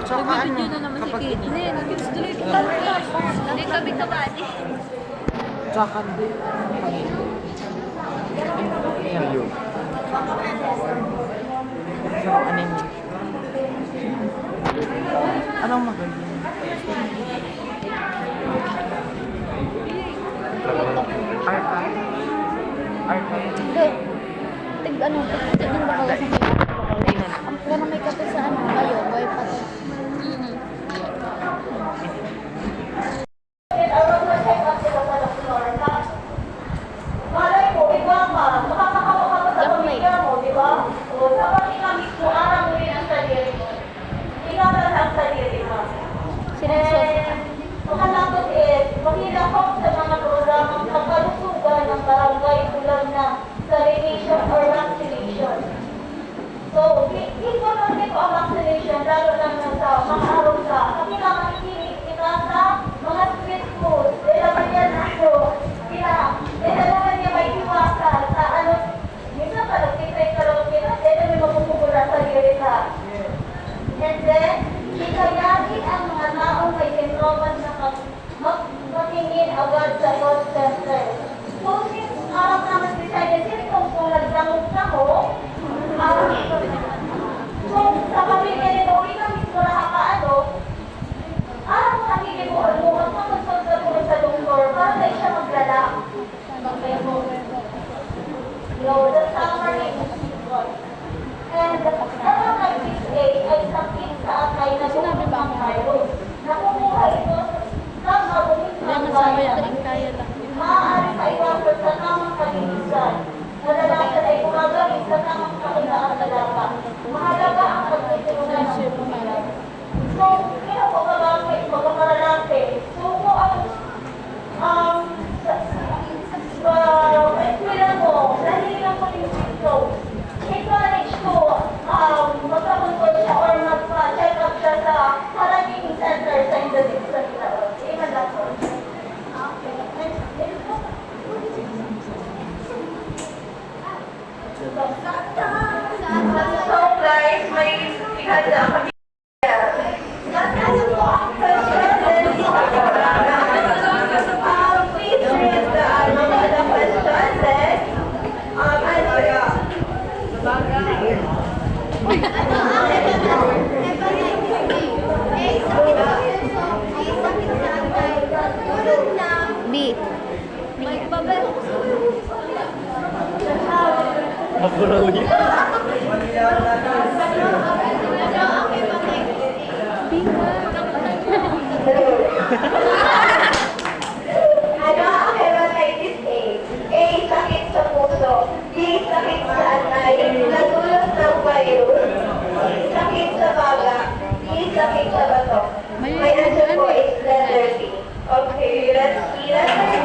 Tsaka ano, Nag-video na naman si kapag Kate. Tuloy Hindi kami kabali. tsaka Ayo. So, anime. Anong maganda? Arca. Arca. Hindi. Tig-ano, tig-tignan ba kayo sa Tingnan. ang pero may kape sa ano kayo, boy pa to. Pangalawang is, maghilakot sa mga programang pagkalusugan ng barangay tulad ng salination or vaccination. So, hindi ko naman ito ang vaccination, lalo lang sa mga araw sa kailangan ikinig kita sa mga street food. Dahil naman yan, dahil naman yan may iwasan sa ano, minsan pa nagtitray ka lang kita, dahil naman mapupugulan sa dirita. And then, hikayatin ang mga taong may sindromas na magtingin agad sa health center. So, since arap naman si Sayan, symptoms kung nagdamog na ko, so, sa pamilya nito, ito mismo nakakaano, arap mo nakikikuhan mo, at magpagpagsa po sa doktor, para na siya maglala. The summary is what? And hepatitis A ay sakit sa atay na bukod ng virus. Nakukuha ito sa mabukit ng virus. Maaari sa iwasan sa tamang kalinisan. Kadalasan ay gumagamit sa tamang kakinaan sa lapa. Mahalaga ang pagtitulungan ng komunidad. So, pagkakaralate. So, kung ang eskwela mo, dahil lang ko yung symptoms, encourage ko magkakontrol siya or magpa-check up siya sa maraming center sa Indonesia. Iman lang po. So guys, may ihanda kami. Please read the questions and B. Mapuraw niya. Ano ang hepatitis A? A, sakit sa puso. B, sakit sa atay. Nagulot ng virus. Sakit sa baga. D, sakit sa bato. May answer po is letter B. Okay, let's see.